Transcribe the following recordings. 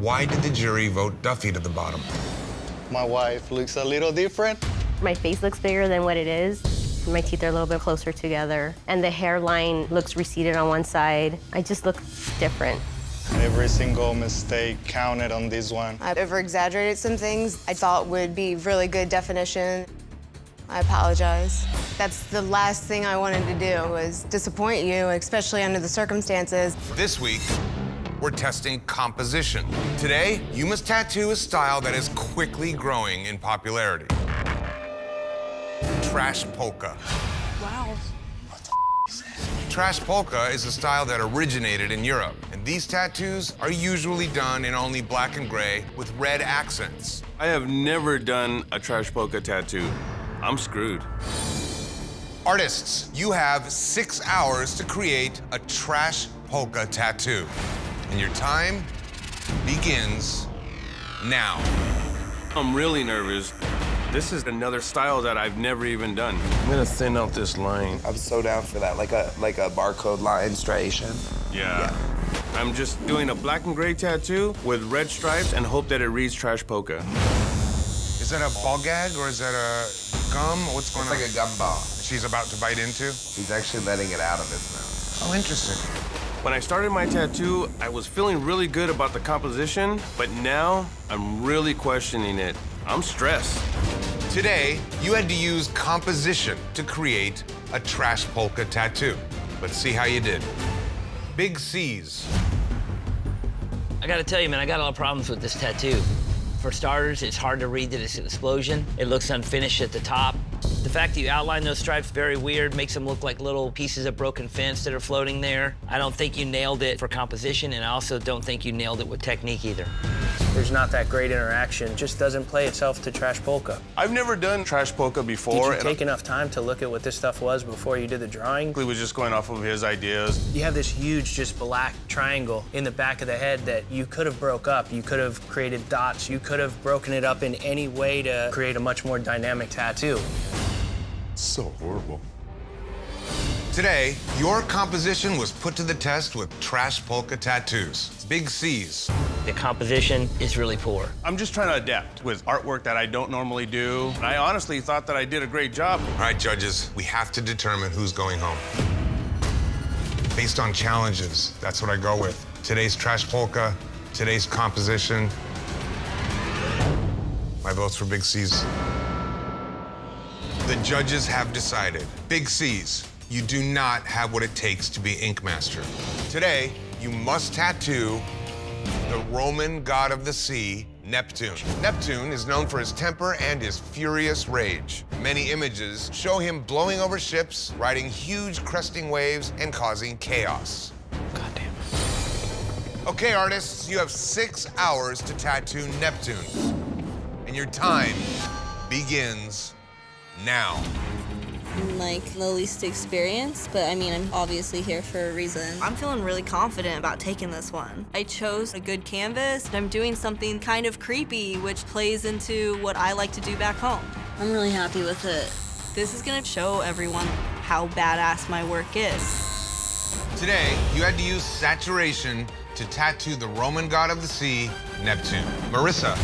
Why did the jury vote Duffy to the bottom? My wife looks a little different. My face looks bigger than what it is. My teeth are a little bit closer together. And the hairline looks receded on one side. I just look different. Every single mistake counted on this one. I over-exaggerated some things I thought would be really good definition. I apologize. That's the last thing I wanted to do, was disappoint you, especially under the circumstances. This week, we're testing composition. Today, you must tattoo a style that is quickly growing in popularity. Trash polka. Wow. Trash polka is a style that originated in Europe, and these tattoos are usually done in only black and gray with red accents. I have never done a trash polka tattoo. I'm screwed. Artists, you have 6 hours to create a trash polka tattoo, and your time begins now. I'm really nervous. This is another style that I've never even done. I'm gonna thin out this line. I'm so down for that, like a barcode line striation. Yeah. I'm just doing a black and gray tattoo with red stripes and hope that it reads trash polka. Is that a ball gag or is that a gum? What's going on? It's like a gum ball. She's about to bite into? He's actually letting it out of his mouth. Oh, interesting. When I started my tattoo, I was feeling really good about the composition, but now I'm really questioning it. I'm stressed. Today, you had to use composition to create a trash polka tattoo. Let's see how you did. Big C's. I gotta tell you, man, I got a lot of problems with this tattoo. For starters, it's hard to read that it's an explosion. It looks unfinished at the top. The fact that you outline those stripes very weird, makes them look like little pieces of broken fence that are floating there. I don't think you nailed it for composition, and I also don't think you nailed it with technique either. There's not that great interaction. It just doesn't play itself to trash polka. I've never done trash polka before. Did you take enough time to look at what this stuff was before you did the drawing? He was just going off of his ideas. You have this huge, just black triangle in the back of the head that you could have broke up. You could have created dots. You could have broken it up in any way to create a much more dynamic tattoo. So horrible. Today, your composition was put to the test with trash polka tattoos. Big C's. The composition is really poor. I'm just trying to adapt with artwork that I don't normally do. And I honestly thought that I did a great job. All right, judges, we have to determine who's going home. Based on challenges, that's what I go with. Today's trash polka, today's composition. My vote's for Big C's. The judges have decided. Big C's, you do not have what it takes to be Ink Master. Today, you must tattoo the Roman god of the sea, Neptune. Neptune is known for his temper and his furious rage. Many images show him blowing over ships, riding huge cresting waves, and causing chaos. God damn it. Okay, artists, you have 6 hours to tattoo Neptune. And your time begins now. I'm like the least experienced, but I mean, I'm obviously here for a reason. I'm feeling really confident about taking this one. I chose a good canvas. I'm doing something kind of creepy, which plays into what I like to do back home. I'm really happy with it. This is gonna show everyone how badass my work is. Today, you had to use saturation to tattoo the Roman god of the sea, Neptune. Marissa.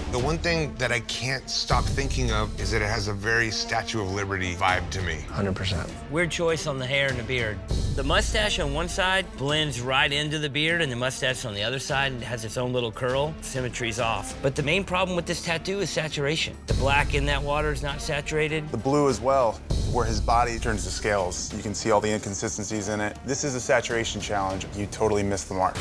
The one thing that I can't stop thinking of is that it has a very Statue of Liberty vibe to me. 100%. Weird choice on the hair and the beard. The mustache on one side blends right into the beard, and the mustache on the other side has its own little curl. Symmetry's off. But the main problem with this tattoo is saturation. The black in that water is not saturated. The blue as well, where his body turns to scales. You can see all the inconsistencies in it. This is a saturation challenge. You totally missed the mark.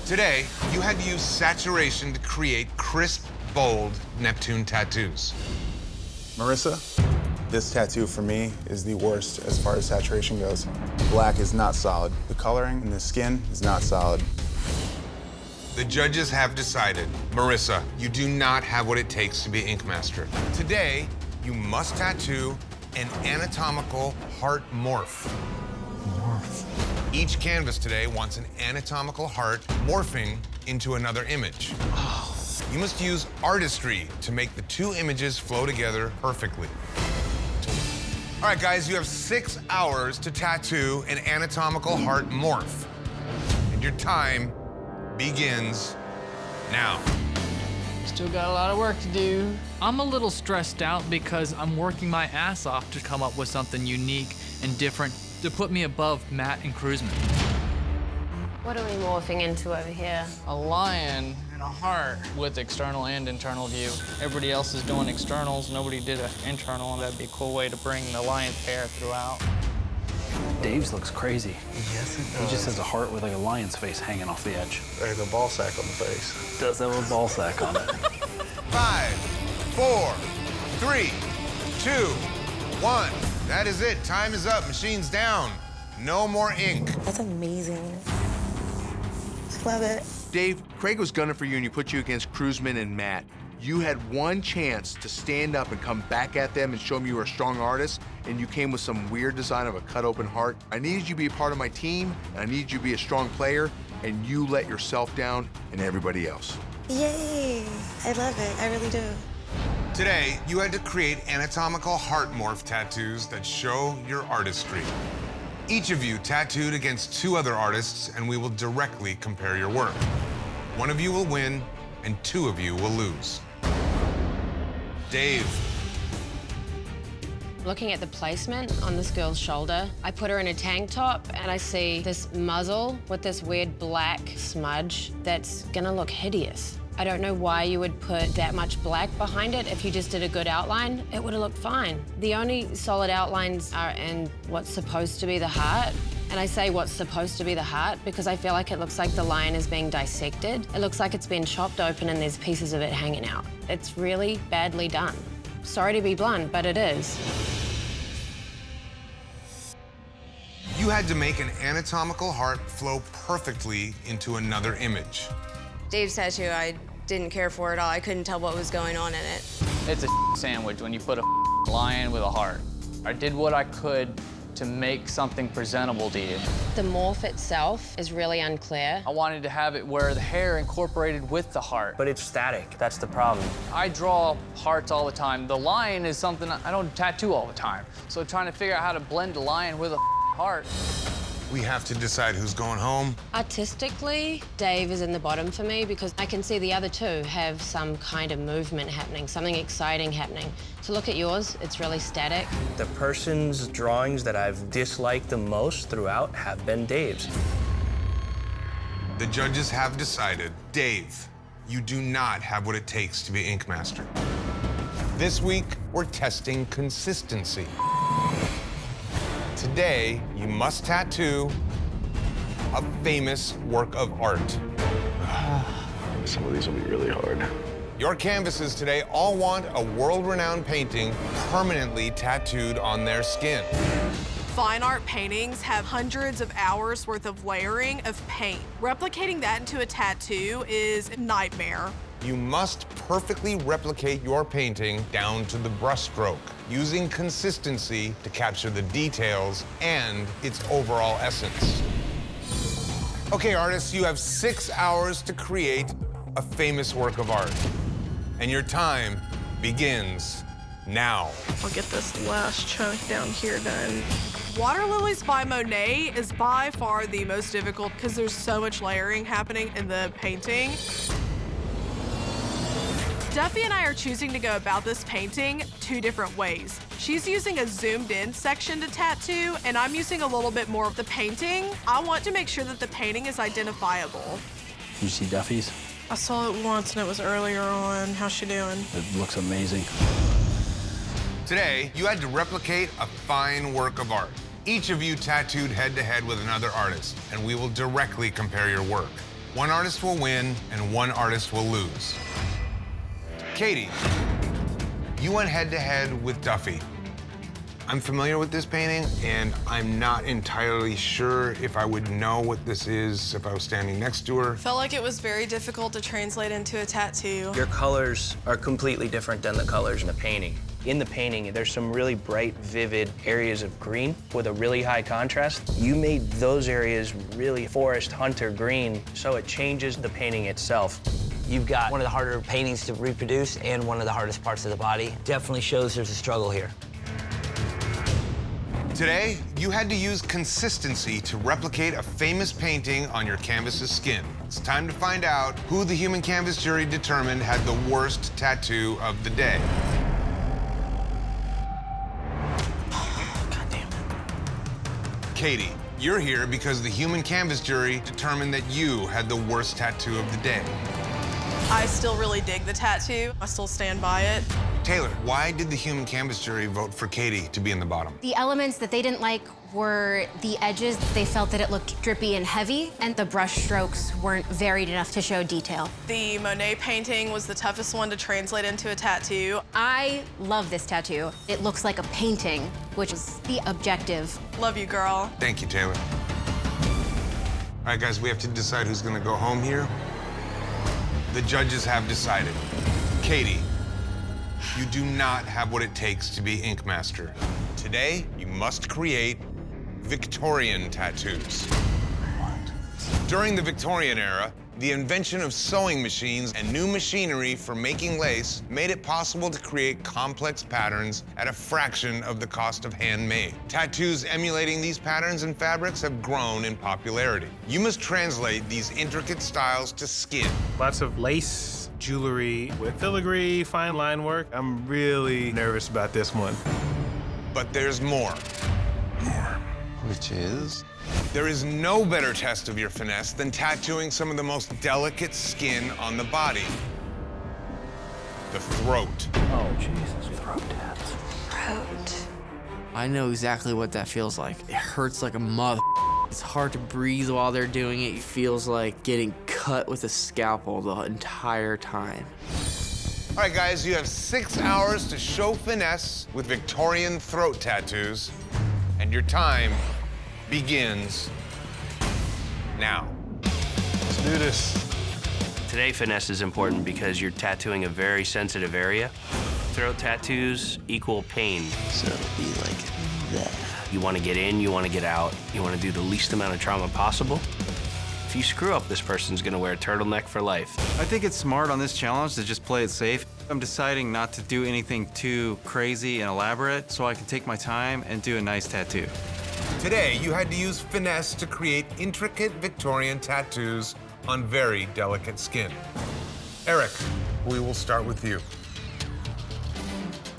Today, you had to use saturation to create crisp, bold Neptune tattoos. Marissa, this tattoo for me is the worst as far as saturation goes. Black is not solid. The coloring in the skin is not solid. The judges have decided. Marissa, you do not have what it takes to be Ink Master. Today, you must tattoo an anatomical heart morph. Each canvas today wants an anatomical heart morphing into another image. You must use artistry to make the two images flow together perfectly. All right, guys, you have 6 hours to tattoo an anatomical heart morph. And your time begins now. Still got a lot of work to do. I'm a little stressed out because I'm working my ass off to come up with something unique and different to put me above Matt and Kruzman. What are we morphing into over here? A lion and a heart with external and internal view. Everybody else is doing externals. Nobody did an internal, and that'd be a cool way to bring the lion pair throughout. Dave's looks crazy. Yes, it does. He just has a heart with like a lion's face hanging off the edge. There's a ball sack on the face. Does have a ball sack on it. 5, 4, 3, 2, 1. That is it. Time is up. Machine's down. No more ink. That's amazing. Love it. Dave, Craig was gunning for you and you put you against Kruzman and Matt. You had one chance to stand up and come back at them and show them you were a strong artist, and you came with some weird design of a cut-open heart. I needed you to be a part of my team, and I needed you to be a strong player, and you let yourself down and everybody else. Yay! I love it. I really do. Today, you had to create anatomical heart morph tattoos that show your artistry. Each of you tattooed against 2 other artists, and we will directly compare your work. One of you will win, and 2 of you will lose. Dave. Looking at the placement on this girl's shoulder, I put her in a tank top and I see this muzzle with this weird black smudge that's gonna look hideous. I don't know why you would put that much black behind it. If you just did a good outline, it would have looked fine. The only solid outlines are in what's supposed to be the heart. And I say what's supposed to be the heart because I feel like it looks like the lion is being dissected. It looks like it's been chopped open and there's pieces of it hanging out. It's really badly done. Sorry to be blunt, but it is. You had to make an anatomical heart flow perfectly into another image. Dave's tattoo, I didn't care for at all. I couldn't tell what was going on in it. It's a sandwich when you put a lion with a heart. I did what I could to make something presentable to you. The morph itself is really unclear. I wanted to have it where the hair incorporated with the heart. But it's static. That's the problem. I draw hearts all the time. The lion is something I don't tattoo all the time. So trying to figure out how to blend a lion with a heart. We have to decide who's going home. Artistically, Dave is in the bottom for me because I can see the other 2 have some kind of movement happening, something exciting happening. So look at yours, it's really static. The person's drawings that I've disliked the most throughout have been Dave's. The judges have decided, Dave, you do not have what it takes to be Ink Master. This week, we're testing consistency. Today, you must tattoo a famous work of art. Some of these will be really hard. Your canvases today all want a world-renowned painting permanently tattooed on their skin. Fine art paintings have hundreds of hours worth of layering of paint. Replicating that into a tattoo is a nightmare. You must perfectly replicate your painting down to the brushstroke, using consistency to capture the details and its overall essence. Okay, artists, you have 6 hours to create a famous work of art. And your time begins now. I'll get this last chunk down here done. Water Lilies by Monet is by far the most difficult because there's so much layering happening in the painting. Duffy and I are choosing to go about this painting 2 different ways. She's using a zoomed in section to tattoo, and I'm using a little bit more of the painting. I want to make sure that the painting is identifiable. Did you see Duffy's? I saw it once and it was earlier on. How's she doing? It looks amazing. Today, you had to replicate a fine work of art. Each of you tattooed head-to-head with another artist, and we will directly compare your work. One artist will win, and one artist will lose. Katie, you went head-to-head with Duffy. I'm familiar with this painting, and I'm not entirely sure if I would know what this is if I was standing next to her. Felt like it was very difficult to translate into a tattoo. Your colors are completely different than the colors in the painting. In the painting, there's some really bright, vivid areas of green with a really high contrast. You made those areas really forest hunter green, so it changes the painting itself. You've got one of the harder paintings to reproduce and one of the hardest parts of the body. Definitely shows there's a struggle here. Today, you had to use consistency to replicate a famous painting on your canvas's skin. It's time to find out who the human canvas jury determined had the worst tattoo of the day. God damn it. Katie, you're here because the human canvas jury determined that you had the worst tattoo of the day. I still really dig the tattoo. I still stand by it. Taylor, why did the human canvas jury vote for Katie to be in the bottom? The elements that they didn't like were the edges. They felt that it looked drippy and heavy, and the brush strokes weren't varied enough to show detail. The Monet painting was the toughest one to translate into a tattoo. I love this tattoo. It looks like a painting, which is the objective. Love you, girl. Thank you, Taylor. All right, guys, we have to decide who's gonna go home here. The judges have decided. Katie, you do not have what it takes to be Ink Master. Today, you must create Victorian tattoos. During the Victorian era, the invention of sewing machines and new machinery for making lace made it possible to create complex patterns at a fraction of the cost of handmade. Tattoos emulating these patterns and fabrics have grown in popularity. You must translate these intricate styles to skin. Lots of lace, jewelry, with filigree, fine line work. I'm really nervous about this one. But there's more. Which is? There is no better test of your finesse than tattooing some of the most delicate skin on the body. The throat. Oh, Jesus. Throat tats. Throat. I know exactly what that feels like. It hurts like a mother. It's hard to breathe while they're doing it. It feels like getting cut with a scalpel the entire time. All right, guys, you have 6 hours to show finesse with Victorian throat tattoos, and your time begins now. Let's do this. Today, finesse is important because you're tattooing a very sensitive area. Throat tattoos equal pain. So it'll be like that. You want to get in, you want to get out, you want to do the least amount of trauma possible. If you screw up, this person's gonna wear a turtleneck for life. I think it's smart on this challenge to just play it safe. I'm deciding not to do anything too crazy and elaborate so I can take my time and do a nice tattoo. Today, you had to use finesse to create intricate Victorian tattoos on very delicate skin. Eric, we will start with you.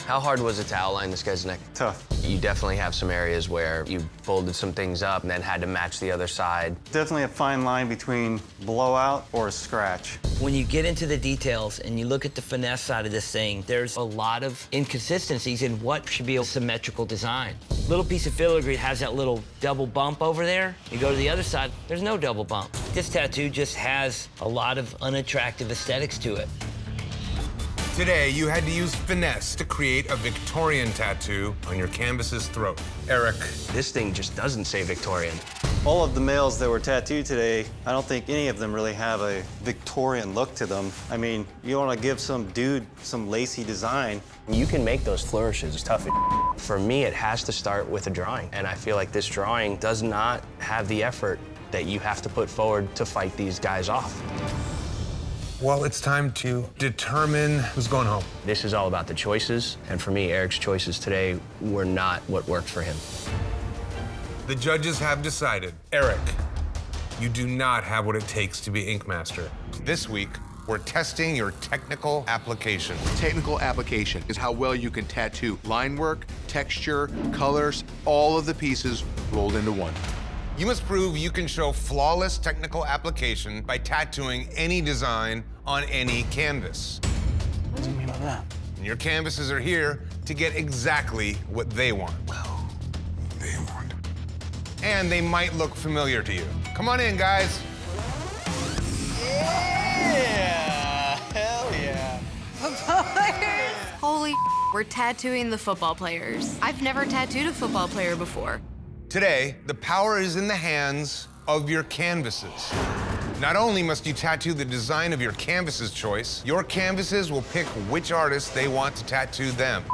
How hard was it to outline this guy's neck? Tough. You definitely have some areas where you folded some things up and then had to match the other side. Definitely a fine line between blowout or a scratch. When you get into the details and you look at the finesse side of this thing, there's a lot of inconsistencies in what should be a symmetrical design. Little piece of filigree has that little double bump over there. You go to the other side, there's no double bump. This tattoo just has a lot of unattractive aesthetics to it. Today, you had to use finesse to create a Victorian tattoo on your canvas's throat. Eric. This thing just doesn't say Victorian. All of the males that were tattooed today, I don't think any of them really have a Victorian look to them. I mean, you want to give some dude some lacy design. You can make those flourishes tough. For me, it has to start with a drawing. And I feel like this drawing does not have the effort that you have to put forward to fight these guys off. Well, it's time to determine who's going home. This is all about the choices, and for me, Eric's choices today were not what worked for him. The judges have decided. Eric, you do not have what it takes to be Ink Master. This week, we're testing your technical application. Technical application is how well you can tattoo line work, texture, colors, all of the pieces rolled into one. You must prove you can show flawless technical application by tattooing any design on any canvas. What do you mean by that? And your canvases are here to get exactly what they want. Well, they want. And they might look familiar to you. Come on in, guys. Yeah! Hell yeah! Football players! Holy we're tattooing the football players. I've never tattooed a football player before. Today, the power is in the hands of your canvases. Not only must you tattoo the design of your canvas's choice, your canvases will pick which artist they want to tattoo them.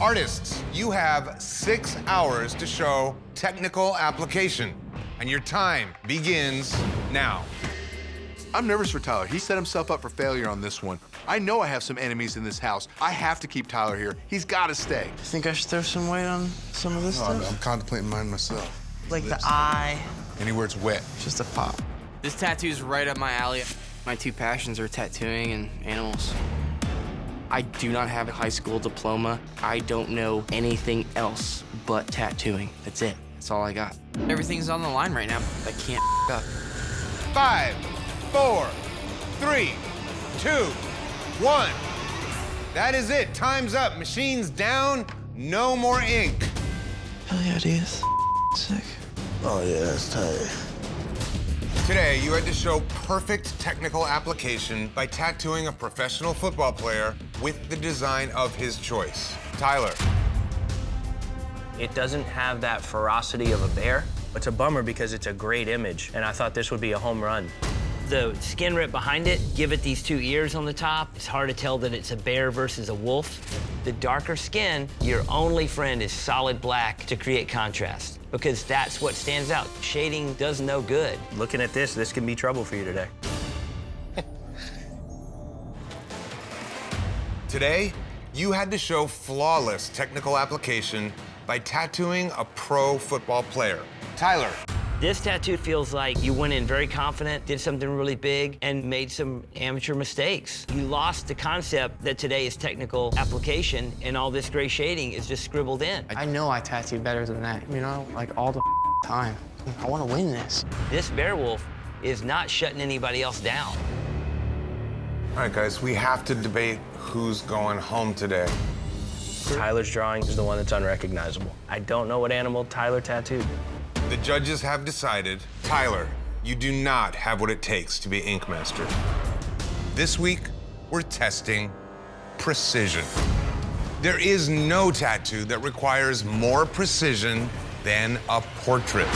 Artists, you have 6 hours to show technical application, and your time begins now. I'm nervous for Tyler. He set himself up for failure on this one. I know I have some enemies in this house. I have to keep Tyler here. He's got to stay. You think I should throw some weight on some of this stuff? I'm contemplating mine myself. Like the eye. Anywhere it's wet. Just a pop. This tattoo's right up my alley. My two passions are tattooing and animals. I do not have a high school diploma. I don't know anything else but tattooing. That's it. That's all I got. Everything's on the line right now. I can't up. 5, 4, 3, 2, 1. That is it. Time's up. Machine's down. No more ink. Hell yeah, dude. That's sick. Oh, yeah, that's tight. Today, you had to show perfect technical application by tattooing a professional football player with the design of his choice. Tyler. It doesn't have that ferocity of a bear. It's a bummer because it's a great image, and I thought this would be a home run. The skin rip behind it, give it these two ears on the top. It's hard to tell that it's a bear versus a wolf. The darker skin, your only friend is solid black to create contrast, because that's what stands out. Shading does no good. Looking at this can be trouble for you today. Today, you had to show flawless technical application by tattooing a pro football player. Tyler. This tattoo feels like you went in very confident, did something really big, and made some amateur mistakes. You lost the concept that today is technical application, and all this gray shading is just scribbled in. I know I tattoo better than that, you know, like all the time. I want to win this. This bear wolf is not shutting anybody else down. All right, guys, we have to debate who's going home today. Tyler's drawing is the one that's unrecognizable. I don't know what animal Tyler tattooed. The judges have decided, Tyler, you do not have what it takes to be Ink Master. This week, we're testing precision. There is no tattoo that requires more precision than a portrait.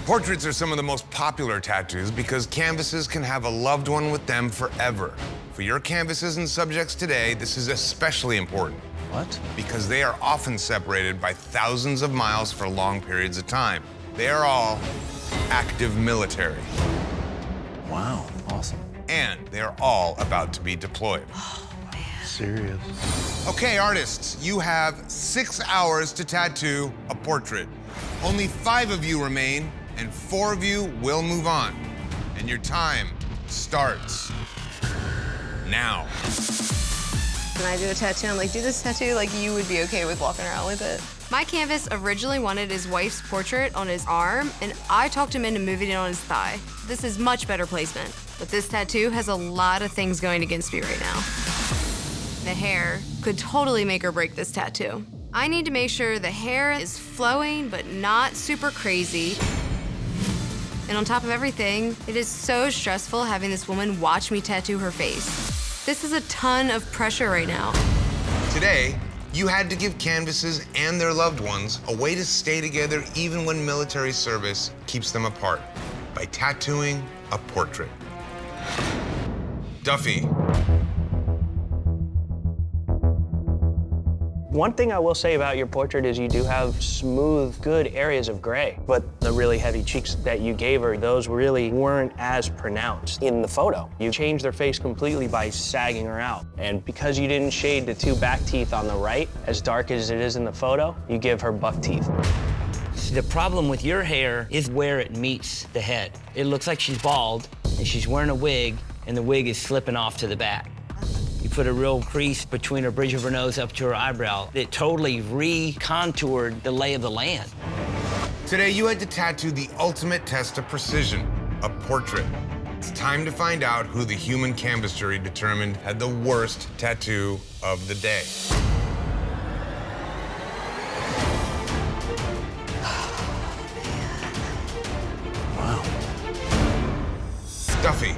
Portraits are some of the most popular tattoos because canvases can have a loved one with them forever. For your canvases and subjects today, this is especially important. What? Because they are often separated by thousands of miles for long periods of time. They are all active military. Wow, awesome. And they are all about to be deployed. Serious. Okay, artists, you have 6 hours to tattoo a portrait. Only 5 of you remain, and 4 of you will move on. And your time starts now. When I do a tattoo, I'm like, do this tattoo like you would be okay with walking around with it. My canvas originally wanted his wife's portrait on his arm, and I talked him into moving it on his thigh. This is much better placement, but this tattoo has a lot of things going against me right now. The hair could totally make or break this tattoo. I need to make sure the hair is flowing, but not super crazy. And on top of everything, it is so stressful having this woman watch me tattoo her face. This is a ton of pressure right now. Today, you had to give canvases and their loved ones a way to stay together even when military service keeps them apart by tattooing a portrait. Duffy. One thing I will say about your portrait is you do have smooth, good areas of gray, but the really heavy cheeks that you gave her, those really weren't as pronounced in the photo. You changed their face completely by sagging her out. And because you didn't shade the 2 back teeth on the right, as dark as it is in the photo, you give her buck teeth. The problem with your hair is where it meets the head. It looks like she's bald, and she's wearing a wig, and the wig is slipping off to the back. You put a real crease between her bridge of her nose up to her eyebrow. It totally re-contoured the lay of the land. Today, you had to tattoo the ultimate test of precision, a portrait. It's time to find out who the human canvas jury determined had the worst tattoo of the day. Duffy,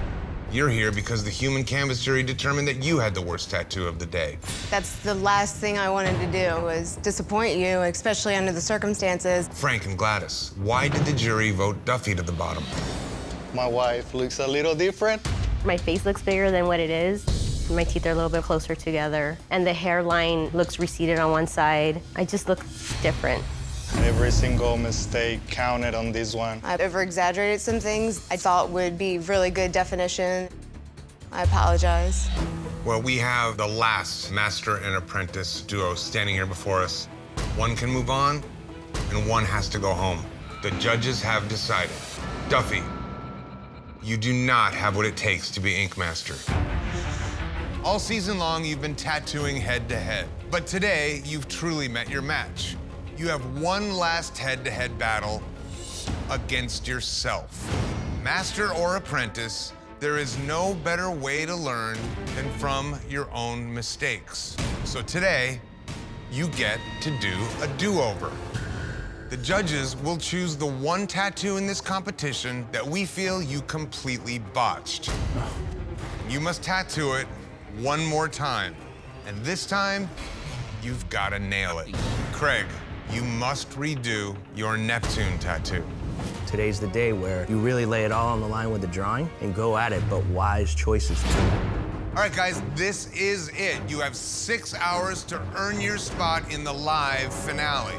you're here because the human canvas jury determined that you had the worst tattoo of the day. That's the last thing I wanted to do was disappoint you, especially under the circumstances. Frank and Gladys, why did the jury vote Duffy to the bottom? My wife looks a little different. My face looks bigger than what it is. My teeth are a little bit closer together, and the hairline looks receded on one side. I just look different. Every single mistake counted on this one. I over-exaggerated some things I thought would be really good definition. I apologize. Well, we have the last master and apprentice duo standing here before us. One can move on, and one has to go home. The judges have decided. Duffy, you do not have what it takes to be Ink Master. All season long, you've been tattooing head to head. But today, you've truly met your match. You have one last head-to-head battle against yourself. Master or apprentice, there is no better way to learn than from your own mistakes. So today, you get to do a do-over. The judges will choose the one tattoo in this competition that we feel you completely botched. You must tattoo it one more time. And this time, you've got to nail it. Craig, you must redo your Neptune tattoo. Today's the day where you really lay it all on the line with the drawing and go at it, but wise choices too. All right, guys, this is it. You have 6 hours to earn your spot in the live finale.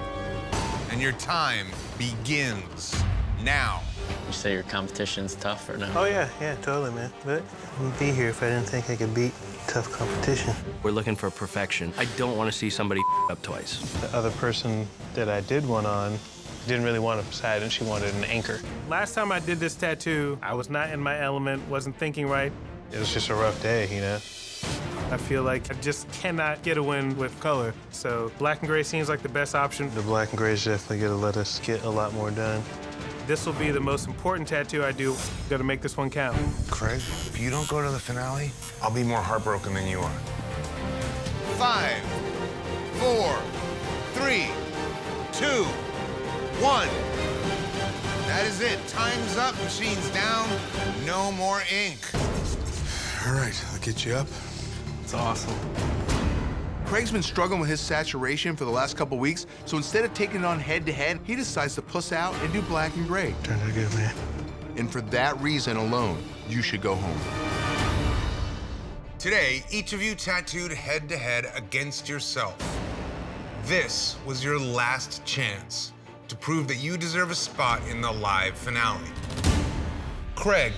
And your time begins now. You say your competition's tough or no? Oh, yeah, totally, man. But I wouldn't be here if I didn't think I could beat tough competition. We're looking for perfection. I don't want to see somebody up twice. The other person that I did one on didn't really want a Poseidon, she wanted an anchor. Last time I did this tattoo, I was not in my element, wasn't thinking right. It was just a rough day, you know? I feel like I just cannot get a win with color. So black and gray seems like the best option. The black and gray is definitely gonna let us get a lot more done. This will be the most important tattoo I do. Gotta make this one count. Craig, if you don't go to the finale, I'll be more heartbroken than you are. 5, 4, 3, 2, 1. That is it. Time's up. Machine's down. No more ink. All right, I'll get you up. It's awesome. Craig's been struggling with his saturation for the last couple weeks, so instead of taking it on head-to-head, he decides to puss out and do black and gray. Turned out good, man. And for that reason alone, you should go home. Today, each of you tattooed head-to-head against yourself. This was your last chance to prove that you deserve a spot in the live finale. Craig.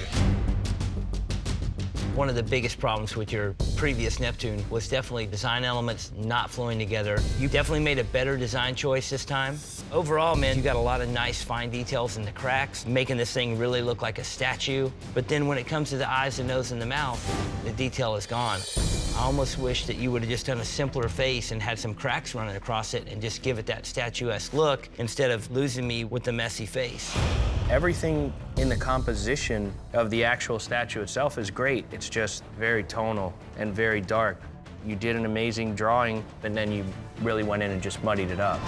One of the biggest problems with your previous Neptune was definitely design elements not flowing together. You definitely made a better design choice this time. Overall, man, you got a lot of nice fine details in the cracks, making this thing really look like a statue. But then when it comes to the eyes, the nose, and the mouth, the detail is gone. I almost wish that you would have just done a simpler face and had some cracks running across it and just give it that statuesque look instead of losing me with the messy face. Everything in the composition of the actual statue itself is great. It's just very tonal and very dark. You did an amazing drawing, and then you really went in and just muddied it up.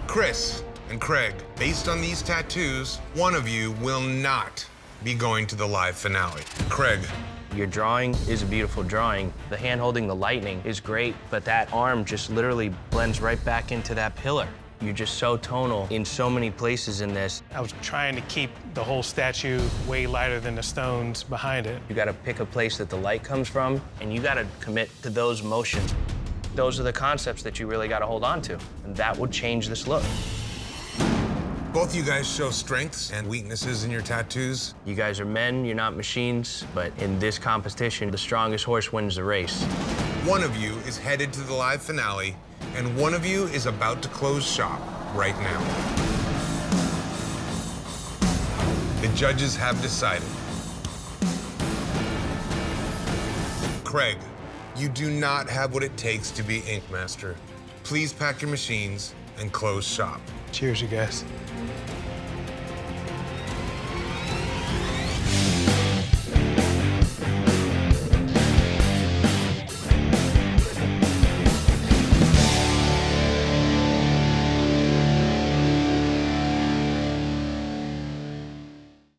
Chris and Craig, based on these tattoos, one of you will not be going to the live finale. Craig. Your drawing is a beautiful drawing. The hand holding the lightning is great, but that arm just literally blends right back into that pillar. You're just so tonal in so many places in this. I was trying to keep the whole statue way lighter than the stones behind it. You gotta pick a place that the light comes from, and you gotta commit to those motions. Those are the concepts that you really gotta hold on to, and that will change this look. Both you guys show strengths and weaknesses in your tattoos. You guys are men, you're not machines, but in this competition, the strongest horse wins the race. One of you is headed to the live finale, and one of you is about to close shop right now. The judges have decided. Craig, you do not have what it takes to be Ink Master. Please pack your machines and close shop. Cheers, you guys.